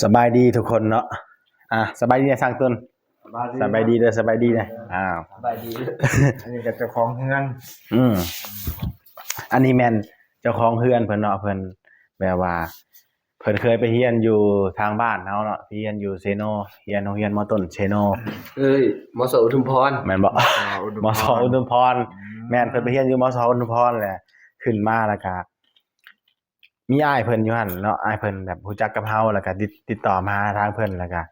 สบายดีทุกคนเนาะสบายดีนะสร้างต้นสบายดีเลยสบายดีนะสบายดีอันนี้ก็เจ้าของเฮือนอันนี้แมนเจ้าของเฮือนเพิ่นเนาะเพิ่นแบบว่าเพิ่นเคยไปเฮียนอยู่ทางบ้านเฮาเนาะเฮียนอยู่เซโนเฮียนโรงเรียนมต้นเซโนมสอุทุมพรแม่นบ่มสอุทุมพรแม่นเพิ่นไปเฮียนอยู่มสอุทุมพรแหละขึ้นมาแล้วก็มีอ้ายเพิ่นอยู่หั่นเนาะอ้ายเพิ่นแบบรู้จักกับเฮาแล้วก็ติดต่อมาทางเพิ่นแล้วก็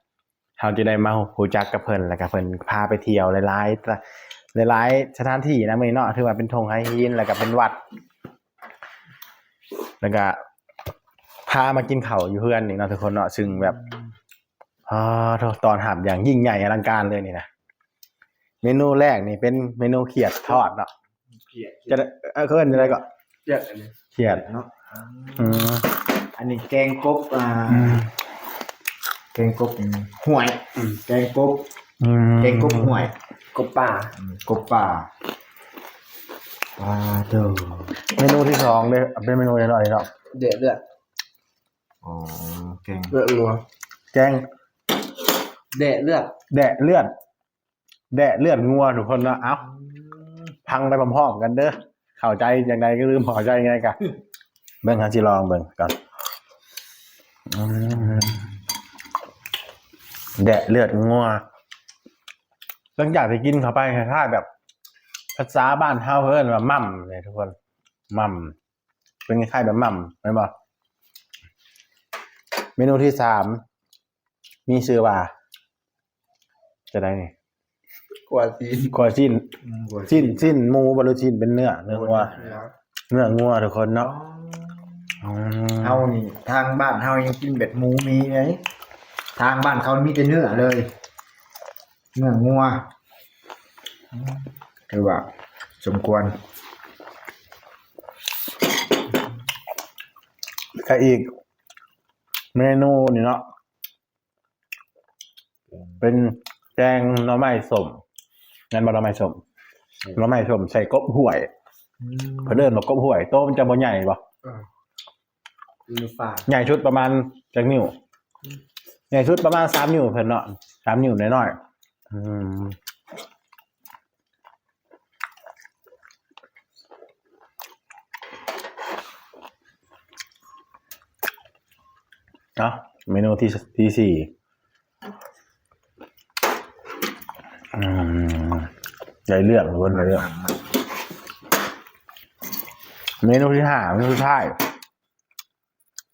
เฮาจะได้มารู้จักกับเพิ่นแล้วก็เพิ่นพาไปเที่ยวหลายสถานที่นะมื้อนี้เนาะถือว่าเป็นธงไฮฮีนแล้วก็เป็นวัดแล้วก็พามากินข้าวอยู่เฮือนนี่เนาะทุกคนเนาะซึ่งแบบตอนหับอย่างยิ่งใหญ่อลังการเลยนี่นะเมนูแรกนี่เป็นเมนูเขียดทอดเนาะเขียดจะเอิ้นอะไรก็เขียดอันนี้เขียดเนาะอันนี้แกงกบแกงกบห่วยแกงกบห่วยกบป่ากบป่าเด้อเมนูที่สองเด้อเป็นเมนูอร่อยเนาะเดือดแกงเลือดงัวแกงแดะเลือดงัวทุกคนเนาะเอ้าพังไปพร้อมๆกันเด้อเข้าใจอย่างใดก็ลืมเข้าใจยังไงกันเบิ่งหาสิลองเบิ่งก่อนแดะเลือดงัวหลังจากที่กินเข้าไปคล้ายๆแบบภาษาบ้านเฮาเอิ้นว่าม่ำเลยทุกคนม่ำเป็นคล้ายๆแบบม่ำแม่นบ่เมนูที่3มีชื่อว่าจะได้นี่กว่าชิ้นหมูบ่หรือชิ้นเป็นเนื้องัวทุกคนเนาะเฮานี่ทางบ้านเฮายังกินแบบหมูมีไงทางบ้านเขามีแต่เนื้อเลยเนื้องัวคือว่าสมควรก็อีกเมนูนี่เนาะเป็นแกงหน่อไม้ส้มงั้นบ่หน่อไม้ส้มใส่กบห่วยเพิ่นเอิ้นว่ากบห่วยโตมันจะบ่ใหญ่บ่ใหญ่ชุดประมาณจักนิ้วใหญ่ชุดประมาณ3นิ้วเพิ่นเนาะ3นิ้วน้อยๆเมนูที่4ใหญ่เลือกล้วนเลยเมนูที่5เมนูสุดท้าย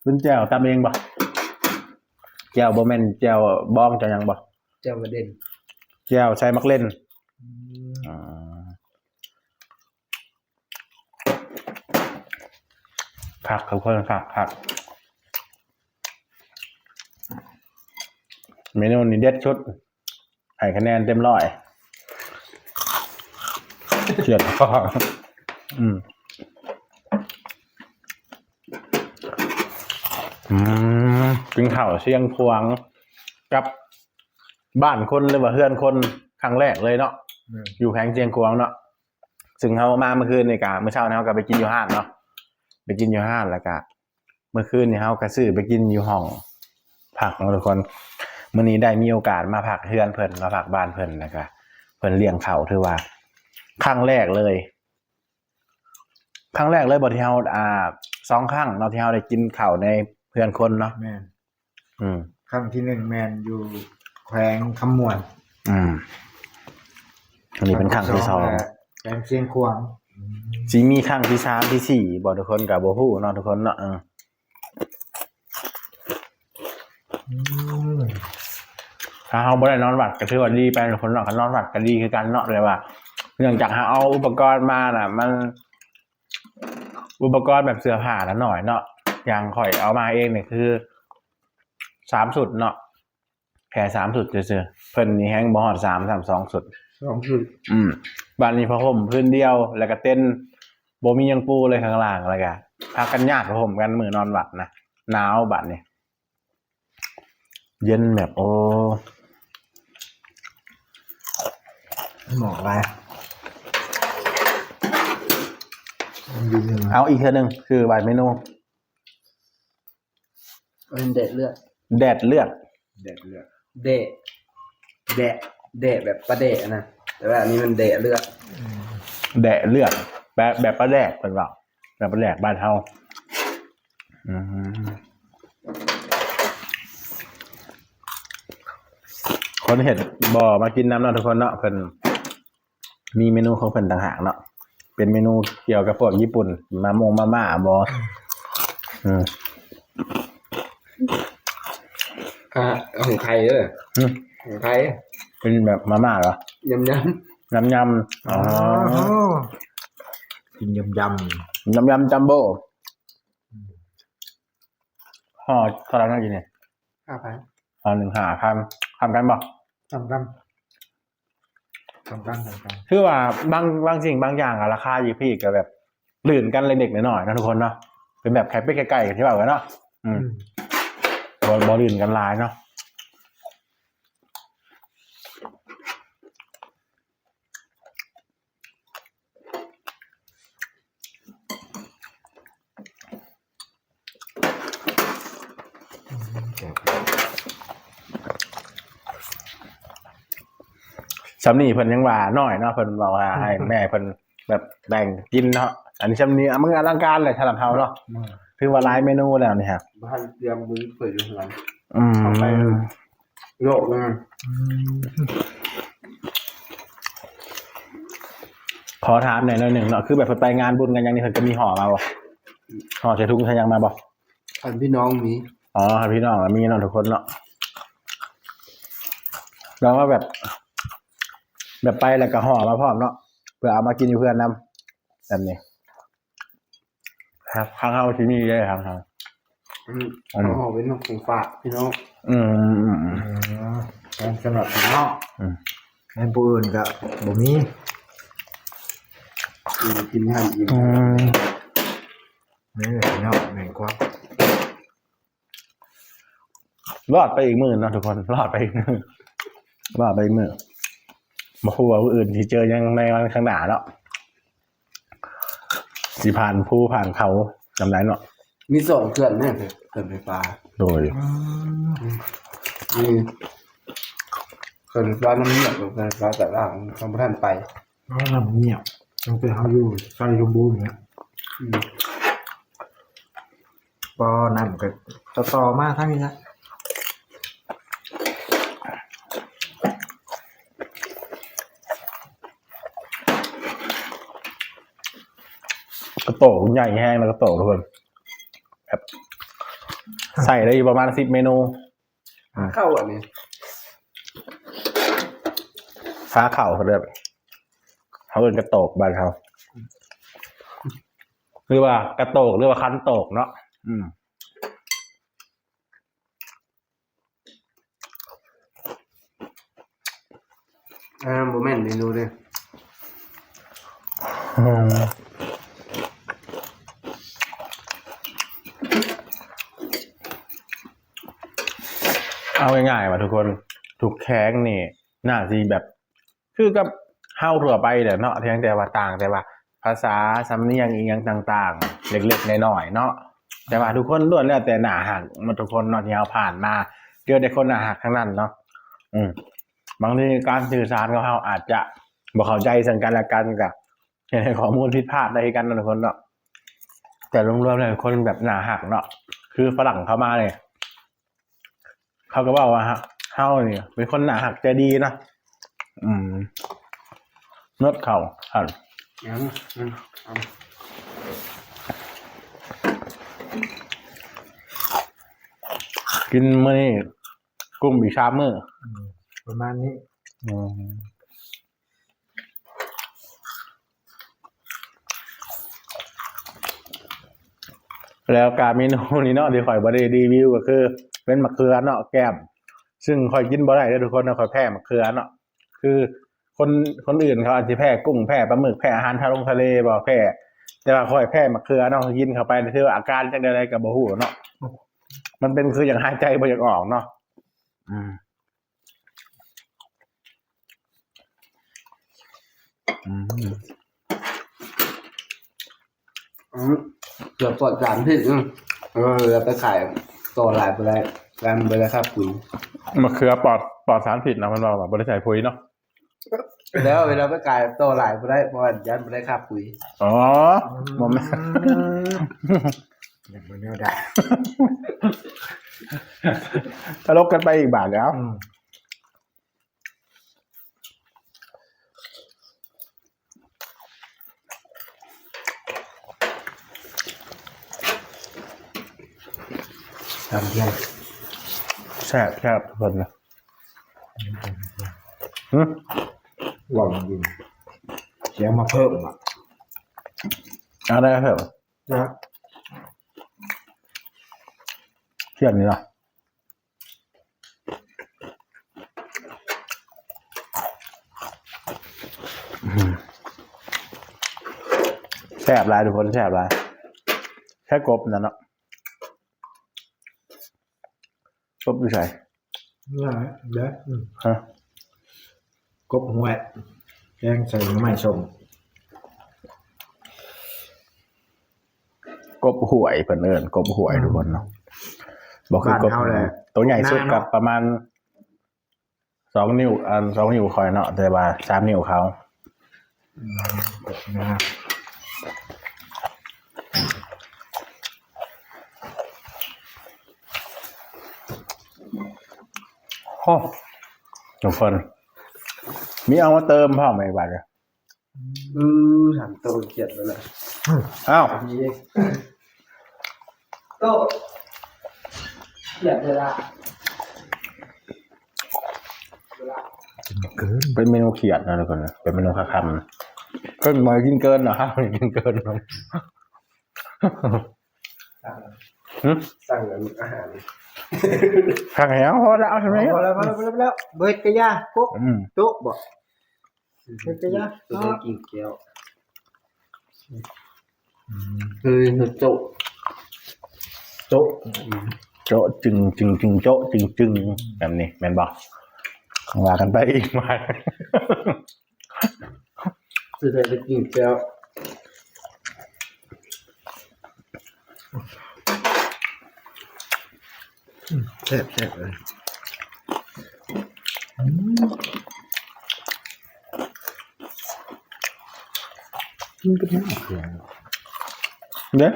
เป็นแจ่วตำเองบ่แจ่วบ่แม่นแจ่วบ้องจะยังบ่แจ่วประเด็นแจ่วใส่มักเล่นผักครับเพิ่นผักเมนูนี้เด็ดชุดให้คะแนนเต็ม100เขียดก็กินข้าวเชียงพวงกับบ้านคนหรือว่าเฮือนคนครั้งแรกเลยเนาะอยู่แขวงเชียงพวงเนาะซึ่งเฮามาเมื่อคืนนี่กะเมื่อเช้าเฮาก็ไปกินอยู่ห้างเนาะไปกินอยู่ห้างแล้วก็เมื่อคืนนี่เฮาก็ซื้อไปกินอยู่ห้องพักเนาะทุกคนมื้อนี้ได้มีโอกาสมาพักเฮือนเพิ่นมาพักบ้านเพิ่นแล้วก็เพิ่นเลี้ยงข้าวถือว่าครั้งแรกเลยบ่ที่เฮา2ครั้งเนาะที่เฮาได้กินข้าวในเพื่อนคนเนาะแม่นครั้งที่1แม่นอยู่แขวงคำม่วนอันนี้เป็นครั้งที่2แขวงเชียงขวางสิมีครั้งที่3ที่4บ่ทุกคนก็บ่ฮู้เนาะทุกคนเนาะถ้าเฮาบ่ได้นอนวัดก็ถือว่าดีไปทุกคนเนาะคันนอนวัดก็ดีคือกันเนาะเลยว่าเนื่องจากเฮาเอาอุปกรณ์มาน่ะมันอุปกรณ์แบบเสื้อผ้าละหน่อยเนาะอย่างข่อยเอามาเองเนี่ยคือ3สุดเนาะแค่3สุดซื่อๆเพิ่นนี่แฮงบ่ฮอด3 2สุด2สุดบ้านนี้ผ้าห่มพื้นเดียวแล้วก็เต้นบ่มีหยังปูเลยข้างล่างแล้วก็พากันญาติผ้าห่มกันมื้อนอนวัดนะหนาวบัดนี้เย็นแบบโอ้หมอกอะไรเอาอีกเทื่อนึงคือใบเมนูเป็นเด็ดเลือด แดดเลือด แดดเลือด เดะเดะเดะแบบประเดะนะแต่ว่าอันนี้มันเดะเลือด แดดเลือดแบบปลาแดกเป็นเปล่าแบบปลาแดกบ้านเฮาอืมคนเห็ดบ่อมากินน้ำเนาะทุกคนเนาะเพิ่นมีเมนูของเพิ่นต่างหากเนาะเป็นเมนูเกี่ยวกับพวกญี่ปุ่นมาม่าบ่อืม ของไทยเด้อ อืม ของไทย เป็นแบบมาม่าเหรอย ำ ยำอ๋อ กินยำ ยำจัมโบ้ห่อเท่าไหร่น่ากินเนี่ย 5,000 ห่อ1,500กันบ่ ทำกันทำกัน คือว่าบางสิ่งบางอย่างอะราคาอยู่พี่ก็แบบลื่นกันเล็กๆน้อยๆนะทุกคนเนาะเป็นแบบใกล้ๆกันที่แบบว่าเนาะบอลื่นกันหลายเนาะสำนีเพิ่นยังว่าน้อยเนาะเพิ่นบอกว่าให้แม่เพิ่นแบบแบ่งกินเนาะอันนี้สำนีมึงอลังการเลยสำหรับเฮาเนาะคือว่าหลายเมนูแล้วนี่ครับ บ้านเตรียมมือเปิดอยู่ข้างหลัง เอาไป โลกเลย ขอถามหน่อยหนึ่งเนาะคือแบบเพิ่นไปงานบุญกันยังนี่เพิ่นก็มีห่อมาบ่ห่อใส่ถุงใส่ยังมาบ่ อันพี่น้องมี อ๋อครับพี่น้องมีเนาะทุกคนเนาะแล้วว่าแบบไปแล้วก็ห่อมาพร้อมเนาะเพื่อเอามากินอยู่เพื่อนนำแบบนี้ครับข้างเฮาที่นี่เลยครับ ห่อเป็นของฝากพี่น้อง สำหรับพี่น้องให้ผู้อื่นก็บ่มี กินให้อิ่ม นี่พี่น้องแม่นกว่าร อดไปอีกมื้อเนาะทุกคนรอดไปอีกมื้อบ่ฮู้ว่าผู้อื่นสิเจอยังในวันข้างหน้าเนาะสิผ่านภูผ่านเขาจำได้เนาะ มีสองเขื่อนเนี่ยเขื่อนไฟฟ้า โดย มีเขื่อนไฟฟ้าน้ำเงียบกับเขื่อนไฟฟ้าแต่ล่างทำท่านไป เพราะน้ำเงียบต้องไปเฮาอยู่ใส่สมบูรณ์เนี่ยพอน้ำก็ต่อมาทั้งนี้นะ กระโตกใหญ่แห้งแล้วกระโตกทุกคนแบบใส่ได้อยู่ประมาณ10 เมนู เข้าอันนี้ ฟ้าเข่าเขาเรียกเขาเป็นกระโตกบ้านเขาหรือว่ากระโตกหรือว่าคันโตกเนาะโมเมนต์เมนูเลย เอาง่ายๆว่าทุกคนถูกแข้งนี่น่าจะแบบคือกับเฮาทั่วไปแหละเนาะเพียงแต่ว่าต่างแต่ว่าภาษาสำเนียงอีกอย่างต่างๆเล็กๆน้อยๆเนาะแต่ว่าทุกคนล้วนแล้วแต่หน้าหักมาทุกคนเนาะที่เฮาผ่านมาเจอแต่คนหน้าหักทั้งนั้นเนาะบางทีการสื่อสารของเฮาอาจจะบ่เข้าใจซึ่งกันและกันกับเห็นข้อมูลผิดพลาดได้กันเนาะทุกคนเนาะแต่รวมๆแล้วคนแบบหน้าหักเนาะคือฝรั่งเข้ามาเนี่ยเขาก็บอกว่าเฮาเนี่ยเป็นคนหน้าหักใจดีนะนวดเข่าหันกินมื้อนี้กุ้งอีกชามมื้อ ประมาณนี้ แล้วการเมนูนี้เนาะที่ข่อยบ่ได้รีวิวก็คือเป็นมะเขือเนาะแก้มซึ่งข่อยกินบ่ได้เด้อทุกคนนะข่อยแพ้มะเขือเนาะคือคนอื่นเขาอาจจะแพ้กุ้งแพ้ปลาหมึกแพ้อาหารทะเลบ่แพ้แต่ว่าข่อยแพ้มะเขือเนาะกินเข้าไปคืออาการจังได๋ก็บ่ฮู้เนาะมันเป็นคืออย่างหายใจบ่อยากออกเนาะเกือบปลอดสารพิษแล้วไปขายต่อหลายไปแล้ว การเบลครับปุ๋ย มะเขือปลอดสารพิษนะมันบอกแบบบริษัทปุ๋ยเนาะ แล้วเวลาไปกายโตหลายบ่ได้เพราะว่ายันบ่ได้ครับปุ๋ย อ๋อมอม อย่างมันเนี่ยได้ ตลกกันไปอีกบาทแล้ว ทำเที่ยง แซ่บทุกคนนะหึ หวังยินเสียงมาเพิ่มอ่ะ อะไรเถอะ นะ เทียนนี่เหรอแซ่บหลายทุกคนแซ่บหลายแค่กบนั่นเนาะกบอยู่ใส่ เนี่ยเด้อ ฮะ กบหัวแกงใส่น้ำมันส้ม กบหวยเพิ่นเอิ้นกบหวยทุกคนเนาะบอกคือกบตัวใหญ่สุดกับประมาณ2 นิ้ว2 นิ้วคอยเนาะแต่ว่า3 นิ้วเขา กบนา โอ้ทุกคนมีเอามาเติมพ่อไหมบัดเนี่ย ถามโตเกียดแล้วแหละ อ้าว มีเองโตเกียดเวลา เกิน เป็นเมนูเขียดนะทุกคนนะเป็นเมนูคาคำก็มากินเกินเหรอครับกินเกินครับ สั่งอาหาร ข้างแหงพอแล้วใช่ไหม พอแล้วเบิดกระยากบโต๊ะบ่เบิดกระยา ตัวได้กินแก้วคือโจ โต๊ะ โจะจึงโจะจึงแบบนี้แมนบอกว่ากันไปอีกมา คือได้กินแก้ว แซ่บเลยกินกันยังเพียง เด้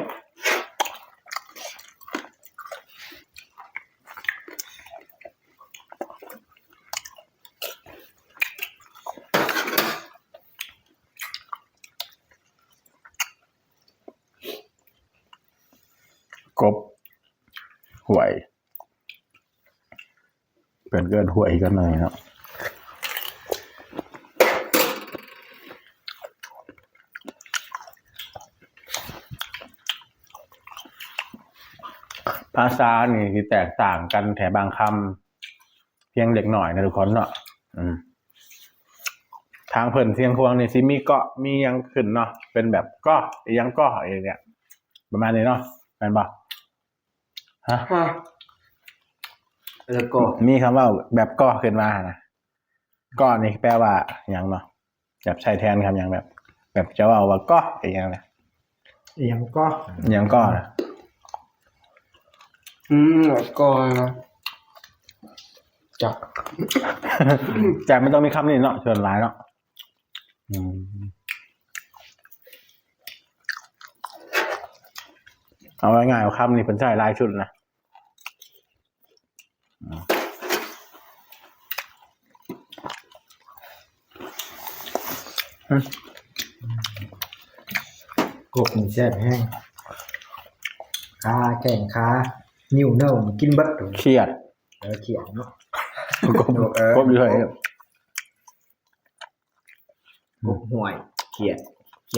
กบหวยเป็นเกินหวยกันหน่อยเนาะภาษานี่ที่แตกต่างกันแถบางคำเพียงเล็กหน่อยนะทุกคนเนาะทางเพิ่นเสียงควงนี่สิมีเกาะมียังขึ้นเนาะเป็นแบบก็ยังก็อะไรเนี่ยประมาณนี้เนาะแม่นบ่ฮะ แล้วก็ มีคำว่าแบบก็ขึ้นมานะก็นี่แปลว่าอย่างเนาะแบบใช้แทนคำอย่างแบบจะว่าก็อย่างเนี่ย ยังก็ อย่างก็นะ แล้วก็จับ แต่ไม่ต้องมีคำนี้เนาะเชิญร้ายเนาะเอาง่ายๆเอาคำนี้เป็นใช้ลายชุดนะกบนี่แซ่บแห้งขาแข่งขานิ้วเน่ากินบัด เครียด เขียนเนาะ กบอยู่ไหน กบห่วยเขี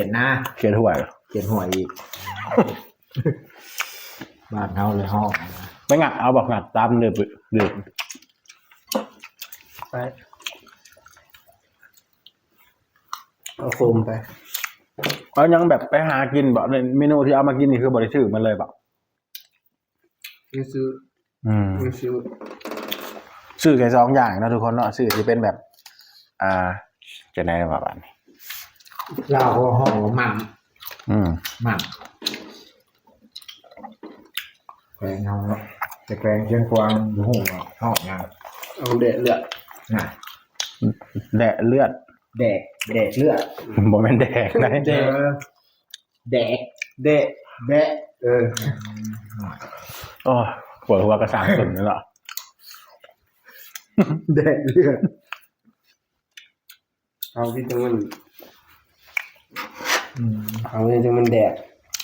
ยนหน้า เครียดห่วย เขียนห่วยอีกบ้านเฮาเลยห้อง ไม่งัดเอาบอกงัดตามเดือบ ไปเอาโฟมไป เอายังแบบไปหากินบอกในเมนูที่เอามากินนี่คือบริสุทธิ์มันเลยบอก ไม่ซื้อไม่ซื้อ ชื่อแค่2 อย่างนะทุกคนเนาะชื่อที่เป็นแบบจะไหนประมาณนี้ เราก็ห้องหม่ อืม ำแขวงเฮาเนาะ แต่แกงเชียงกวางอยู่หูห้องงาน เอาเดะเลือด น่ะ แดะเลือด แดกเลือด บ่แม่นแดกนะ แดกแดก เดะ แดะ โอ้ปวดหัวกระสางสุดนี่เหรอ แดกเลือด เอาที่ตรงมัน อืม เอาที่ตรงมันแดก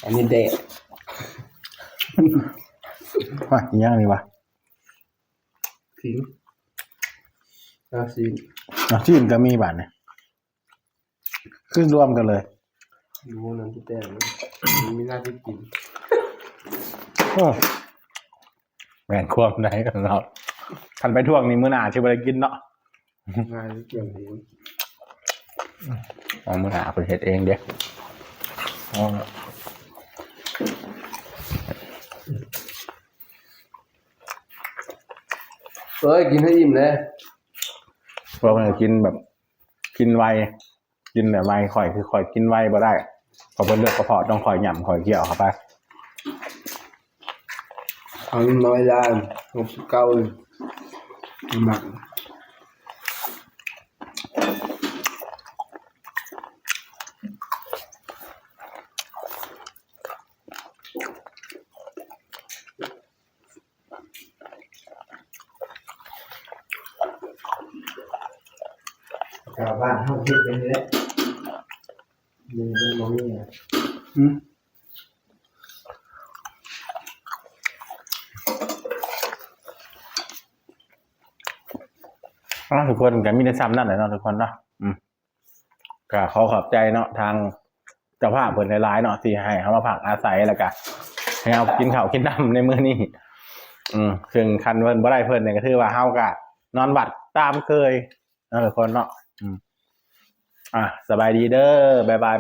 อันนี้เดะ ว่าอีหยังนี่วะ ทิ้งเอาสิ ที่อื่นก็มีบาดเนี่ยขึ้นรวมกันเลย ดูนั่นที่แต่มันไม่น่าจะกิน โอ้แหวนควมไหนกันเราทันไปท่วงนี่มื้อหน้าสิบ่ได้กินเนาะ ง่ายที่เกี่ยวหิว เอามื้อหน้าเพิ่นเฮ็ดเองเด้อ๋อ เอ้ยกินให้อิ่มเลย พวกมันกินแบบกินไวกินแบบไวข่อยคือข่อยกินไวบ่ได้เพราะเพิ่นเลือกกระเพาะต้องข่อยหย่ำข่อยเกี่ยวเข้าไป เอาน้อยล้าน69เลยหมัก ชาวบ้านห้องคิดเป็นนี้แหละมีเรื่องมองนี่อ่ะ อืม ทุกคนก็มีแต่ซ้ำนั่นแหละเนาะทุกคนเนาะก็ขอขอบใจเนาะทางเจ้าภาพเพิ่นหลายๆเนาะที่ให้เฮามาพักอาศัยแล้วก็ให้เอากินข้าวกินน้ำในมื้อนี้ซึ่งคันเพิ่นบ่ได้เพิ่นเนี่ยก็ถือว่าเฮาก็นอนบัดตามเคยเนาะทุกคนเนาะสบายดีเด้อบ๊ายบาย